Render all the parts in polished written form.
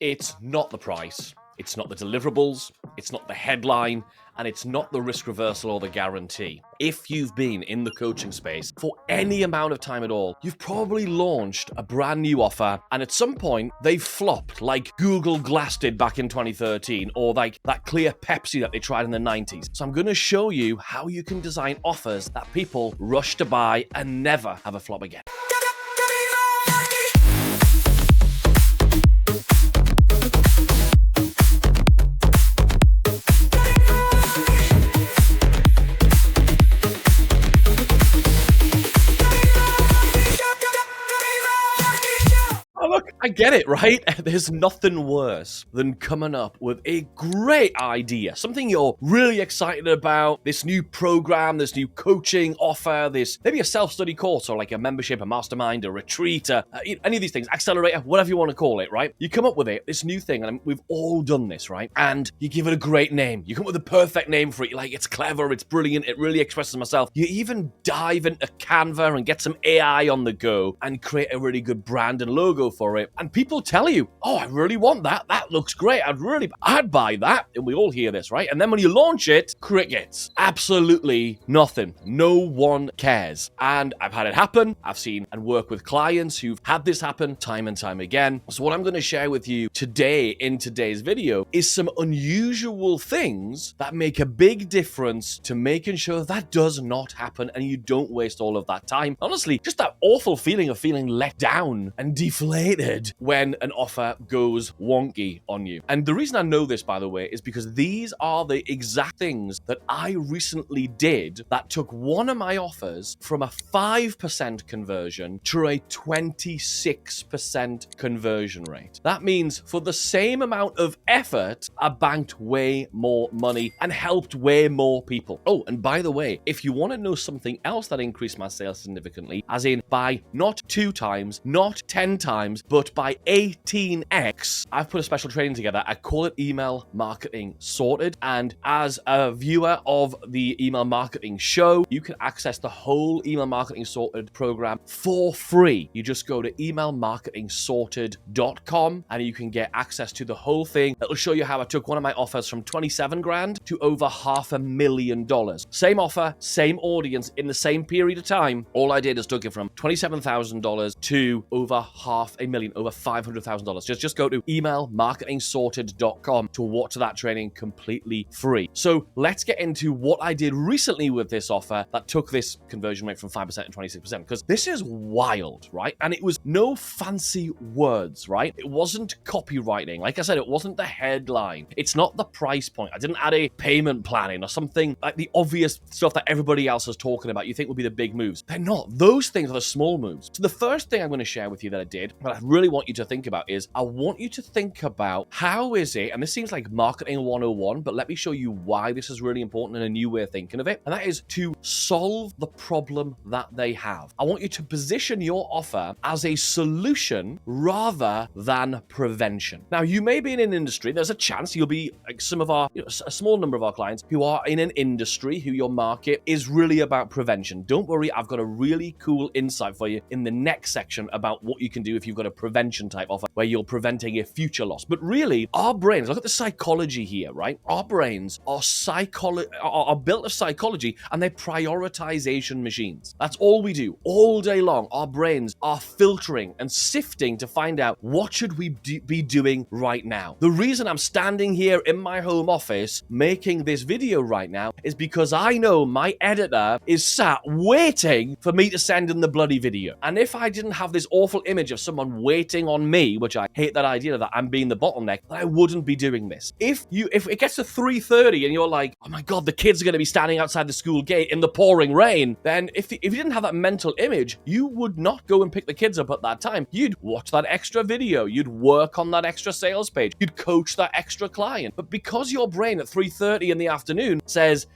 It's not the price, it's not the deliverables, it's not the headline, and it's not the risk reversal or the guarantee. If you've been in the coaching space for any amount of time at all, you've probably launched a brand new offer, and at some point, they've flopped, like Google Glass did back in 2013, or like that clear Pepsi that they tried in the 90s. So I'm going to show you how you can design offers that people rush to buy and never have a flop again. Look, I get it, right? There's nothing worse than coming up with a great idea, something you're really excited about, this new program, this new coaching offer, this maybe a self-study course or like a membership, a mastermind, a retreat, any of these things, accelerator, whatever you want to call it, right? You come up with it, this new thing, and we've all done this, right? And you give it a great name. You come up with the perfect name for it. You're like, it's clever, it's brilliant, it really expresses myself. You even dive into Canva and get some AI on the go and create a really good brand and logo for it, and people tell you, oh, I really want that. That looks great. I'd buy that. And we all hear this, right? And then when you launch it, crickets. Absolutely nothing. No one cares. And I've had it happen. I've seen and worked with clients who've had this happen time and time again. So what I'm going to share with you today in today's video is some unusual things that make a big difference to making sure that does not happen and you don't waste all of that time. Honestly, just that awful feeling of feeling let down and deflated when an offer goes wonky on you. And the reason I know this, by the way, is because these are the exact things that I recently did that took one of my offers from a 5% conversion to a 26% conversion rate. That means for the same amount of effort, I banked way more money and helped way more people. Oh, and by the way, if you want to know something else that increased my sales significantly, as in by not 2 times, not 10 times, but by 18x, I've put a special training together. I call it Email Marketing Sorted. And as a viewer of the Email Marketing Show, you can access the whole Email Marketing Sorted program for free. You just go to emailmarketingsorted.com and you can get access to the whole thing. It'll show you how I took one of my offers from 27 grand to over $500,000. Same offer, same audience in the same period of time. All I did is took it from $27,000 to over $500,000, over $500,000. Just go to emailmarketingsorted.com to watch that training completely free. So let's get into what I did recently with this offer that took this conversion rate from 5% to 26%, because this is wild, right? And it was no fancy words, right? It wasn't copywriting. Like I said, it wasn't the headline. It's not the price point. I didn't add a payment plan in or something like the obvious stuff that everybody else is talking about you think would be the big moves. They're not. Those things are the small moves. So the first thing I'm going to share with you that I did, but I really want you to think about is, I want you to think about how is it, and this seems like marketing 101, but let me show you why this is really important and a new way of thinking of it, and that is to solve the problem that they have. I want you to position your offer as a solution rather than prevention. Now, you may be in an industry, there's a chance you'll be like some of our, a small number of our clients who are in an industry who your market is really about prevention. Don't worry, I've got a really cool insight for you in the next section about what you can do if you've got a prevention type offer where you're preventing a future loss. But really, our brains, look at the psychology here, right? Our brains are built of psychology, and they're prioritization machines. That's all we do all day long. Our brains are filtering and sifting to find out what should we be doing right now. The reason I'm standing here in my home office making this video right now is because I know my editor is sat waiting for me to send in the bloody video. And if I didn't have this awful image of someone waiting on me, which I hate that idea that I'm being the bottleneck, then I wouldn't be doing this. If it gets to 3:30 and you're like, oh my God, the kids are going to be standing outside the school gate in the pouring rain, then if you didn't have that mental image, you would not go and pick the kids up at that time. You'd watch that extra video. You'd work on that extra sales page. You'd coach that extra client. But because your brain at 3:30 in the afternoon says,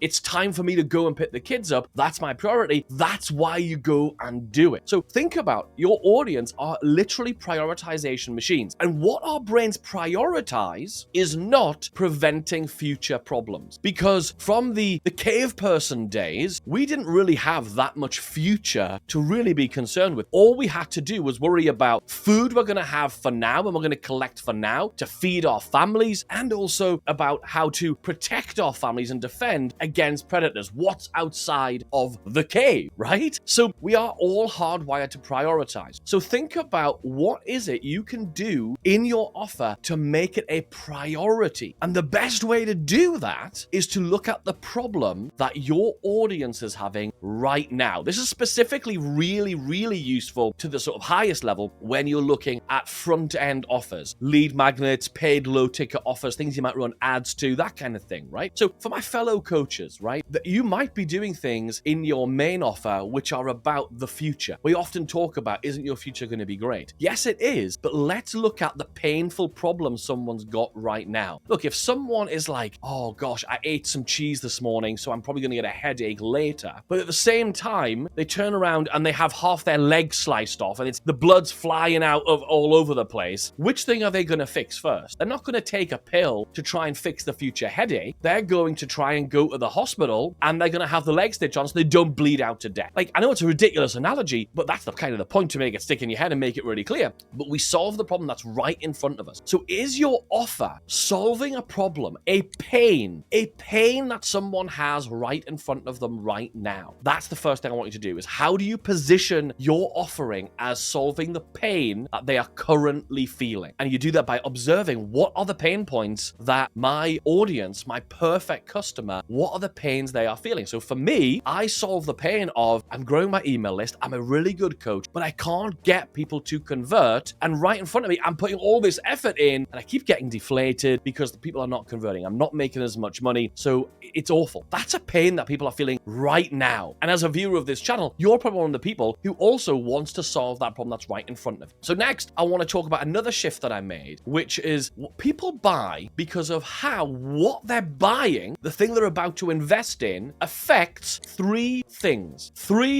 it's time for me to go and pick the kids up. That's my priority. That's why you go and do it. So think about your audience are literally prioritization machines. And what our brains prioritize is not preventing future problems. Because from the cave person days, we didn't really have that much future to really be concerned with. All we had to do was worry about food we're going to have for now and we're going to collect for now to feed our families, and also about how to protect our families and defend against predators. What's outside of the cave, right? So we are all hardwired to prioritize. So think about what is it you can do in your offer to make it a priority. And the best way to do that is to look at the problem that your audience is having right now. This is specifically really useful to the sort of highest level when you're looking at front-end offers, lead magnets, paid low-ticket offers, things you might run ads to, that kind of thing, right? So for my fellow coaches, right, that you might be doing things in your main offer which are about the future. We often talk about, isn't your future going to be great? Yes, it is, but let's look at the painful problem someone's got right now. Look, if someone is like, oh gosh, I ate some cheese this morning, so I'm probably going to get a headache later, but at the same time, they turn around and they have half their leg sliced off and it's the blood's flying out of all over the place. Which thing are they going to fix first? They're not going to take a pill to try and fix the future headache. They're going to try and go to the hospital and they're going to have the leg stitch on so they don't bleed out to death. Like, I know it's a ridiculous analogy, but that's the kind of the point, to make it stick in your head and make it really clear. But we solve the problem that's right in front of us. So is your offer solving a problem, a pain that someone has right in front of them right now? That's the first thing I want you to do, is how do you position your offering as solving the pain that they are currently feeling? And you do that by observing, what are the pain points that my audience, my perfect customer, what are the pains they are feeling? So for me, I solve the pain of, I'm growing my email list, I'm a really good coach, but I can't get people to convert. And right in front of me, I'm putting all this effort in and I keep getting deflated because the people are not converting. I'm not making as much money. So it's awful. That's a pain that people are feeling right now. And as a viewer of this channel, you're probably one of the people who also wants to solve that problem that's right in front of you. So next, I want to talk about another shift that I made, which is what people buy because of how what they're buying, the thing they're about to invest in, affects three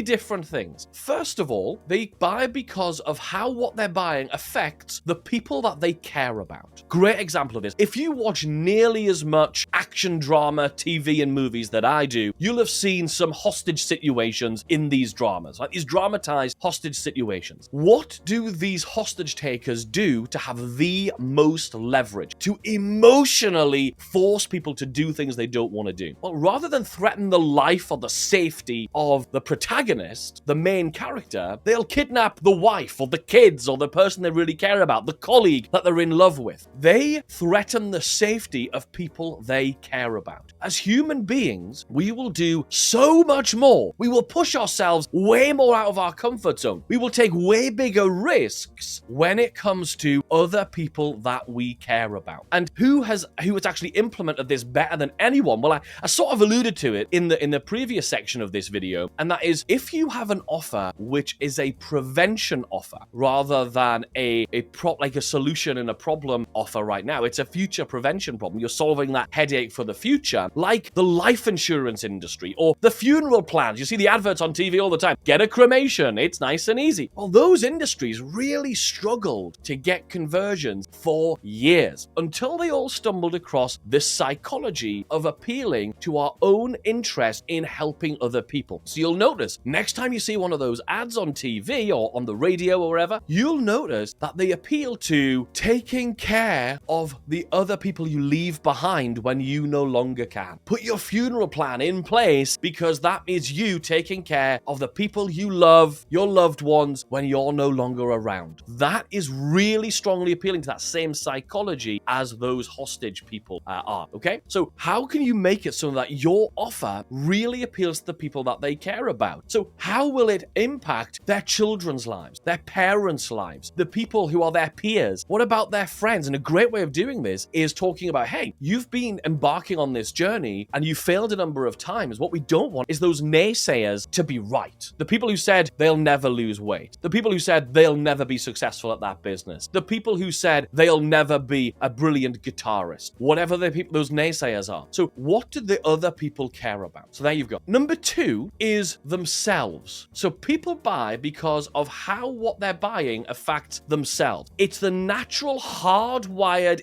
different things. First of all, they buy because of how what they're buying affects the people that they care about. Great example of this. If you watch nearly as much action drama, TV, and movies that I do, you'll have seen some hostage situations in these dramas, like these dramatized hostage situations. What do these hostage takers do to have the most leverage? To emotionally force people to do things they don't want to do. Well, rather than threaten the life or the safety of the protagonist, the main character, they'll kidnap the wife or the kids or the person they really care about, the colleague that they're in love with. They threaten the safety of people they care about. As human beings, we will do so much more. We will push ourselves way more out of our comfort zone. We will take way bigger risks when it comes to other people that we care about. And who has actually implemented this better than anyone? Well, I sort of alluded to it in the previous section of this video, and that is, if you have an offer which is a prevention offer rather than a solution and a problem offer right now, it's a future prevention problem. You're solving that headache for the future, like the life insurance industry or the funeral plans. You see the adverts on TV all the time. Get a cremation. It's nice and easy. Well, those industries really struggled to get conversions for years until they all stumbled across this psychology of appealing to our own interest in helping other people. So you'll notice next time you see one of those ads on TV or on the radio or wherever, you'll notice that they appeal to taking care of the other people you leave behind when you no longer can. Put your funeral plan in place because that is you taking care of the people you love, your loved ones, when you're no longer around. That is really strongly appealing to that same psychology as those hostage people are, okay? So how can you make it so that your offer really appeals to the people that they care about? So how will it impact their children's lives, their parents' lives, the people who are their peers? What about their friends? And a great way of doing this is talking about, hey, you've been embarking on this journey and you failed a number of times. What we don't want is those naysayers to be right. The people who said they'll never lose weight. The people who said they'll never be successful at that business. The people who said they'll never be a brilliant guitarist. Whatever those naysayers are. So what do the other people care about? So there you've got. Number 2 is themselves. So people buy because of how what they're buying affects themselves. It's the natural, hardwired,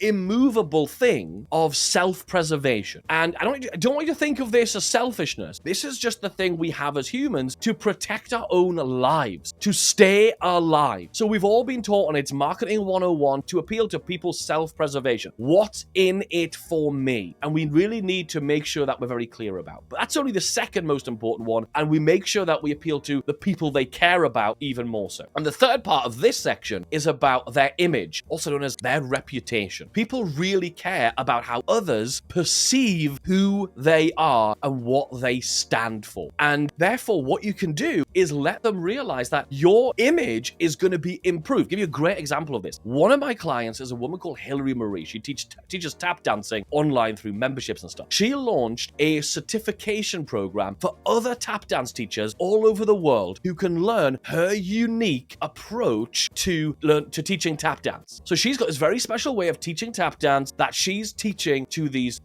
immovable thing of self-preservation. And I don't want you to think of this as selfishness. This is just the thing we have as humans to protect our own lives, to stay alive. So we've all been taught, and it's marketing 101, to appeal to people's self-preservation. What's in it for me? And we really need to make sure that we're very clear about. But that's only the second most important one, and we make sure that we appeal to the people they care about even more so. And the third part of this section is about their image, also known as their reputation. People really care about how others perceive who they are and what they stand for. And therefore, what you can do is let them realize that your image is going to be improved. I'll give you a great example of this. One of my clients is a woman called Hillary Marie. She teaches tap dancing online through memberships and stuff. She launched a certification program for other tap dance teachers all over the world who can learn her unique approach to teaching tap dance. So she's got this very special way of teaching tap dance that she's teaching to these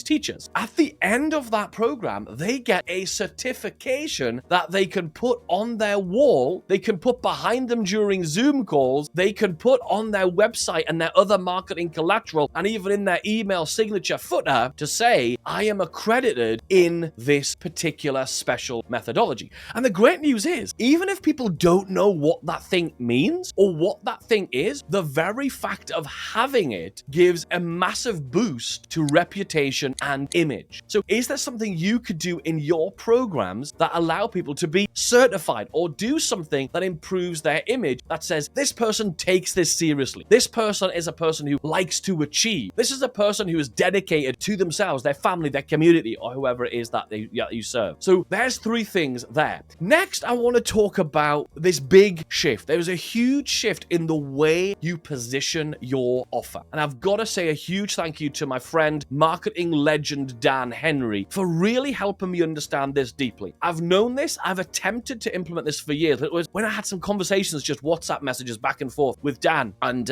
teachers. At the end of that program, they get a certification that they can put on their wall, they can put behind them during Zoom calls, they can put on their website and their other marketing collateral, and even in their email signature footer to say, I am accredited in this particular special methodology. And the great news is, even if people don't know what that thing means or what that thing is, the very fact of having it gives a massive boost to reputation and image. So is there something you could do in your programs that allow people to be certified or do something that improves their image, that says this person takes this seriously? This person is a person who likes to achieve. This is a person who is dedicated to themselves, their family, their community, or whoever it is that you serve. So there's 3 things there. Next, I want to talk about this big shift. There was a huge shift in the way you position your offer. And I've got to say a huge thank you to my friend, marketing legend Dan Henry, for really helping me understand this deeply. I've known this, I've attempted to implement this for years, but it was when I had some conversations, just WhatsApp messages back and forth with Dan, and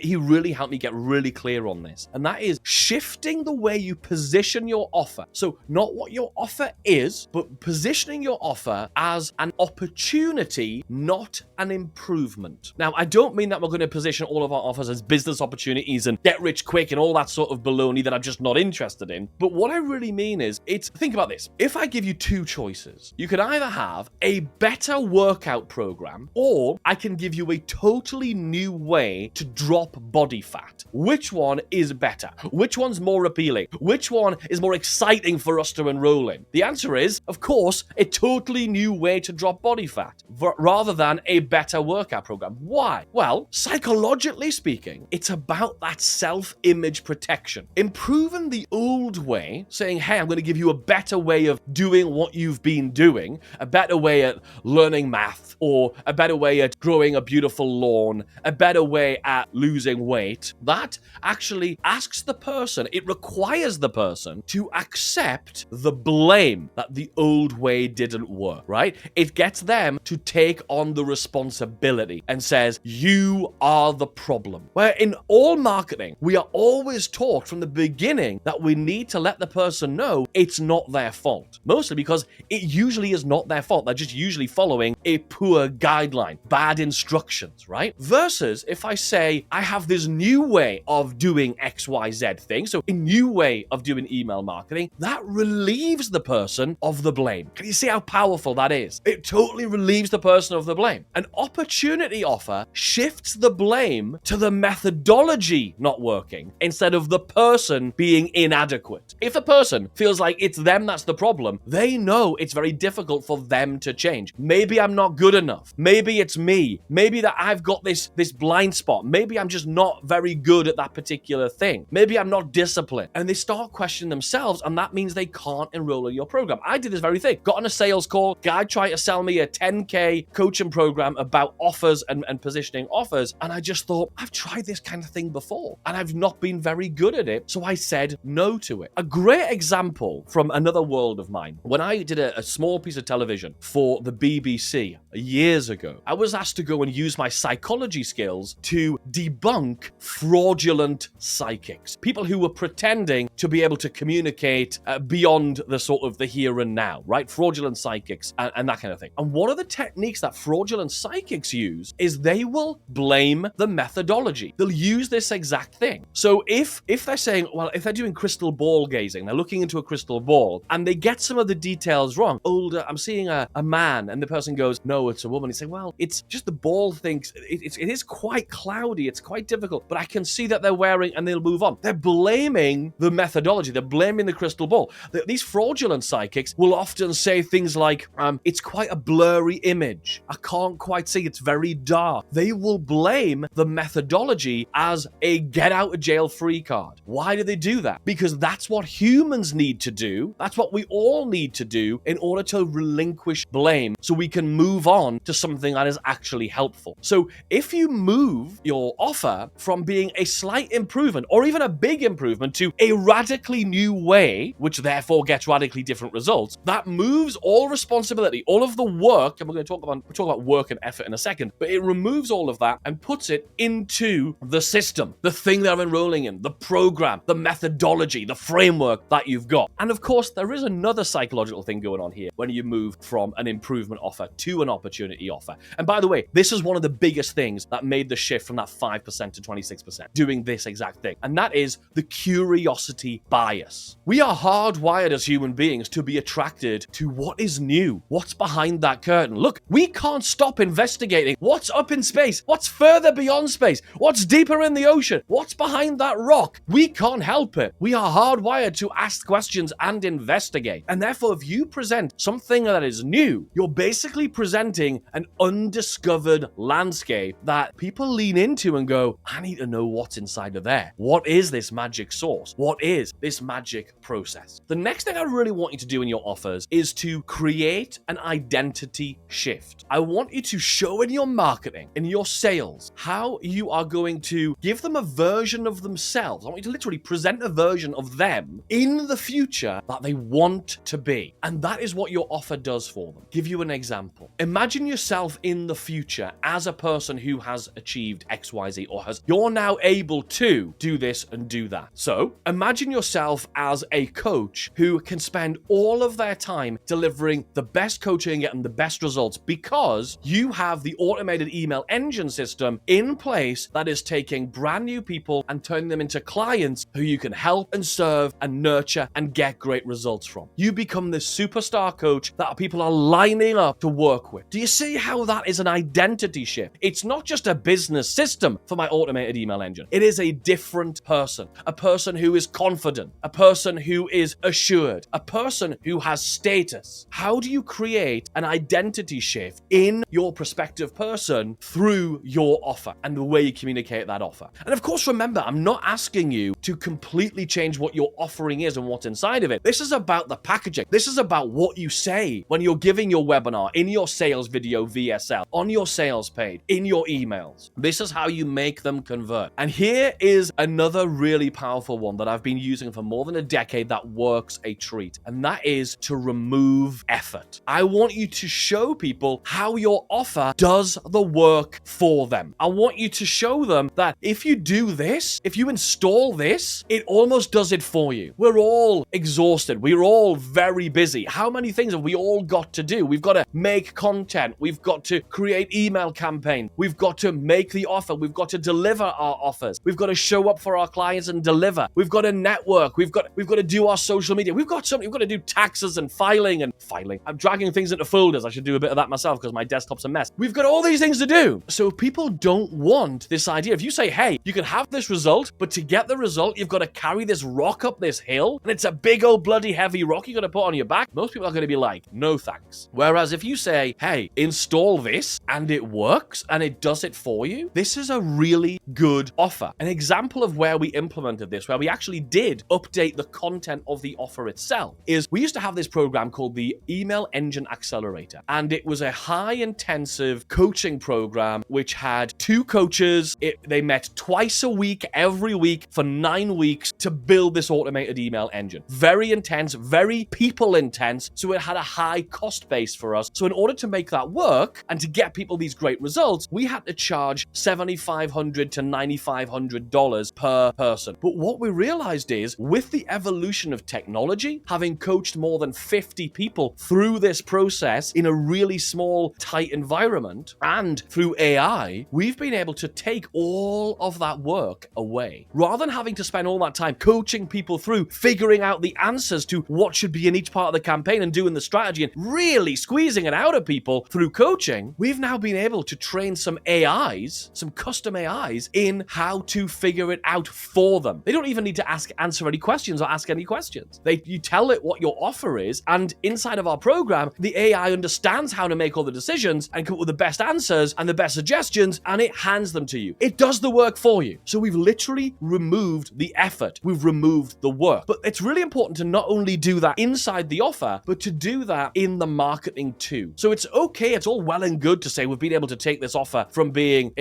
he really helped me get really clear on this. And that is shifting the way you position your offer. So not what your offer is, but positioning your offer as an opportunity, not an improvement. Now, I don't mean that we're going to position all of our offers as business opportunities and get rich quick and all that sort of baloney that I'm just not interested in. But what I really mean is, think about this. If I give you 2 choices, you could either have a better workout program, or I can give you a totally new way to drop body fat. Which one is better? Which one's more appealing? Which one is more exciting for us to enroll in? The answer is, of course, a totally new way to drop body fat rather than a better workout program. Why? Well, psychologically speaking, it's about that self-image protection. Improving the old way, saying, hey, I'm going to give you a better way of doing what you've been doing, a better way at learning math, or a better way at growing a beautiful lawn, a better way at losing weight. That actually asks the person, it requires the person to accept the blame that the old way didn't work, right? It gets them to take on the responsibility and says, you are the problem. Where in all marketing, we are always taught from the beginning that we need to let the person know it's not their fault. Mostly because it usually is not their fault. They're just usually following a poor guideline, bad instructions, right? Versus if I say, I have this new way of doing XYZ thing, so a new way of doing email marketing, that relieves the person of the blame. Can you see how powerful that is? It totally relieves the person of the blame. An opportunity offer shifts the blame to the methodology not working instead of the person being inadequate. If a person feels like it's them that's the problem, they know it's very difficult for them to change. Maybe I'm not good enough. Maybe it's me. Maybe that I've got this blind spot. Maybe I'm just not very good at that particular thing. Maybe I'm not disciplined. And they start questioning themselves, and that means they can't enroll in your program. I did this very thing. Got on a sales call. Guy tried to sell me a 10K coaching program about offers and positioning offers. offers, and I just thought, I've tried this kind of thing before, and I've not been very good at it, so I said no to it. A great example from another world of mine, when I did a small piece of television for the BBC years ago, I was asked to go and use my psychology skills to debunk fraudulent psychics, people who were pretending to be able to communicate beyond the sort of the here and now, right? Fraudulent psychics and that kind of thing. And one of the techniques that fraudulent psychics use is they will blame the methodology. They'll use this exact thing. So if they're saying, well, if they're doing crystal ball gazing, they're looking into a crystal ball and they get some of the details wrong. Older, I'm seeing a man, and the person goes, no, it's a woman. He's saying, well, it's just the ball thinks it is quite cloudy. It's quite difficult, but I can see that they're wearing, and they'll move on. They're blaming the methodology. They're blaming the crystal ball. These fraudulent psychics will often say things like, it's quite a blurry image. I can't quite see. It's very dark. They will blame the methodology as a get out of jail free card. Why do they do that? Because that's what humans need to do. That's what we all need to do in order to relinquish blame so we can move on to something that is actually helpful. So if you move your offer from being a slight improvement or even a big improvement to a radically new way, which therefore gets radically different results, that moves all responsibility, all of the work, and we'll talk about work and effort in a second, but it removes all of that and puts it into the system, the thing they're enrolling in, the program, the methodology, the framework that you've got. And of course, there is another psychological thing going on here when you move from an improvement offer to an opportunity offer. And by the way, this is one of the biggest things that made the shift from that 5% to 26%, doing this exact thing. And that is the curiosity bias. We are hardwired as human beings to be attracted to what is new, what's behind that curtain. Look, we can't stop investigating what's up in space, what's further beyond space, what's deeper in the ocean, what's behind that rock. We can't help it. We are hardwired to ask questions and investigate. And therefore, if you present something that is new, you're basically presenting an undiscovered landscape that people lean into and go, I need to know what's inside of there. What is this magic source? What is this magic process? The next thing I really want you to do in your offers is to create an identity shift. I want you to show in your marketing, in your sales, how you are going to give them a version of themselves. I want you to literally present a version of them in the future that they want to be. And that is what your offer does for them. Give you an example. Imagine yourself in the future as a person who has achieved XYZ or you're now able to do this and do that. So imagine yourself as a coach who can spend all of their time delivering the best coaching and getting the best results because you have the automated email engine system in place that is taking brand new people and turning them into clients who you can help and serve and nurture and get great results from. You become this superstar coach that people are lining up to work with. Do you see how that is an identity shift? It's not just a business system for my automated email engine. It is a different person, a person who is confident, a person who is assured, a person who has status. How do you create an identity shift in your prospective person through your offer and the way you communicate that offer? And of course, remember, I'm not asking you to completely change what your offering is and what's inside of it. This is about the packaging. This is about what you say when you're giving your webinar, in your sales video VSL, on your sales page, in your emails. This is how you make them convert. And here is another really powerful one that I've been using for more than a decade that works a treat, and that is to remove effort. I want you to show people how your offer does the work for them. I want you to show them that if you do this, if you install this, it almost does it for you. We're all exhausted. We're all very busy. How many things have we all got to do? We've got to make content. We've got to create email campaigns. We've got to make the offer. We've got to deliver our offers. We've got to show up for our clients and deliver. We've got to network. We've got to do our social media. We've got to do taxes and filing. I'm dragging things into folders. I should do a bit of that myself because my desktop's a mess. We've got all these things to do. So people don't want this idea. If you say, hey, you can have this result, but to get the result, you've got to carry this rock up this hill, and it's a big old bloody heavy rock you got to put on your back, most people are going to be like, no thanks. Whereas if you say, hey, install this and it works and it does it for you, this is a really good offer. An example of where we implemented this, where we actually did update the content of the offer itself, is we used to have this program called the Email Engine Accelerator, and it was a high intensive coaching program which which had 2 coaches. They met twice a week, every week for 9 weeks to build this automated email engine. Very intense, very people intense. So it had a high cost base for us. So in order to make that work and to get people these great results, we had to charge $7,500 to $9,500 per person. But what we realized is, with the evolution of technology, having coached more than 50 people through this process in a really small, tight environment, and through AI, we've been able to take all of that work away. Rather than having to spend all that time coaching people through, figuring out the answers to what should be in each part of the campaign and doing the strategy and really squeezing it out of people through coaching, we've now been able to train some AIs, some custom AIs, in how to figure it out for them. They don't even need to answer any questions or ask any questions. You tell it what your offer is, and inside of our program, the AI understands how to make all the decisions and come up with the best answers and the best suggestions, and it hands them to you. It does the work for you. So we've literally removed the effort. We've removed the work. But it's really important to not only do that inside the offer, but to do that in the marketing too. So it's okay, it's all well and good to say we've been able to take this offer from being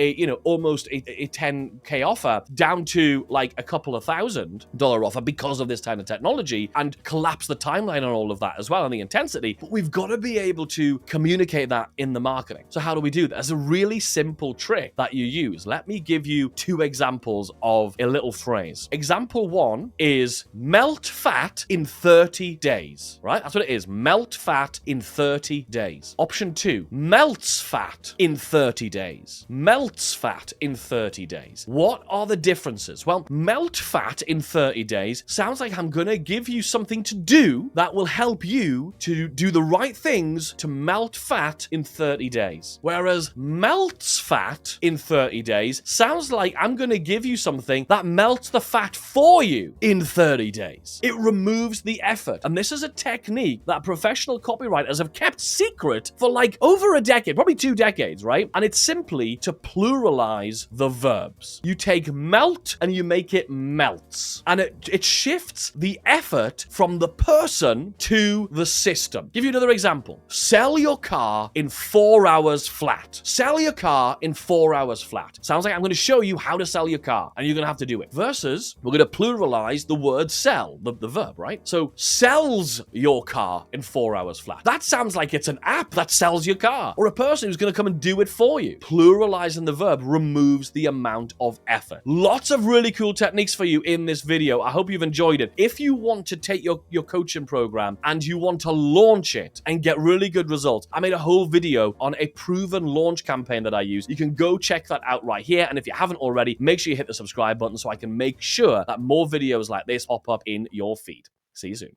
almost a 10K offer down to like a couple of $1,000 offer because of this kind of technology, and collapse the timeline on all of that as well and the intensity. But we've got to be able to communicate that in the marketing. So how do we do that? There's a really simple trick that you use. Let me give you 2 examples of a little phrase. Example 1 is melt fat in 30 days, right? That's what it is. Melt fat in 30 days. Option 2, melts fat in 30 days. Melts fat in 30 days. What are the differences? Well, melt fat in 30 days sounds like I'm going to give you something to do that will help you to do the right things to melt fat in 30 days. Whereas melts fat in 30 days sounds like I'm going to give you something that melts the fat for you in 30 days. It removes the effort. And this is a technique that professional copywriters have kept secret for like over a decade, probably 2 decades, right? And it's simply to pluralize the verbs. You take melt and you make it melts. And it shifts the effort from the person to the system. Give you another example. Sell your car in 4 hours flat. Sell your car in 4 hours flat. Sounds like I'm going to show you how to sell your car, and you're going to have to do it. Versus, we're going to pluralize the word sell, the verb, right? So, sells your car in 4 hours flat. That sounds like it's an app that sells your car, or a person who's going to come and do it for you. Pluralizing the verb removes the amount of effort. Lots of really cool techniques for you in this video. I hope you've enjoyed it. If you want to take your coaching program and you want to launch it and get really good results, I made a whole video on a proven launch campaign that I use. You can go check that out right here. And if you haven't already, make sure you hit the subscribe button so I can make sure that more videos like this pop up in your feed. See you soon.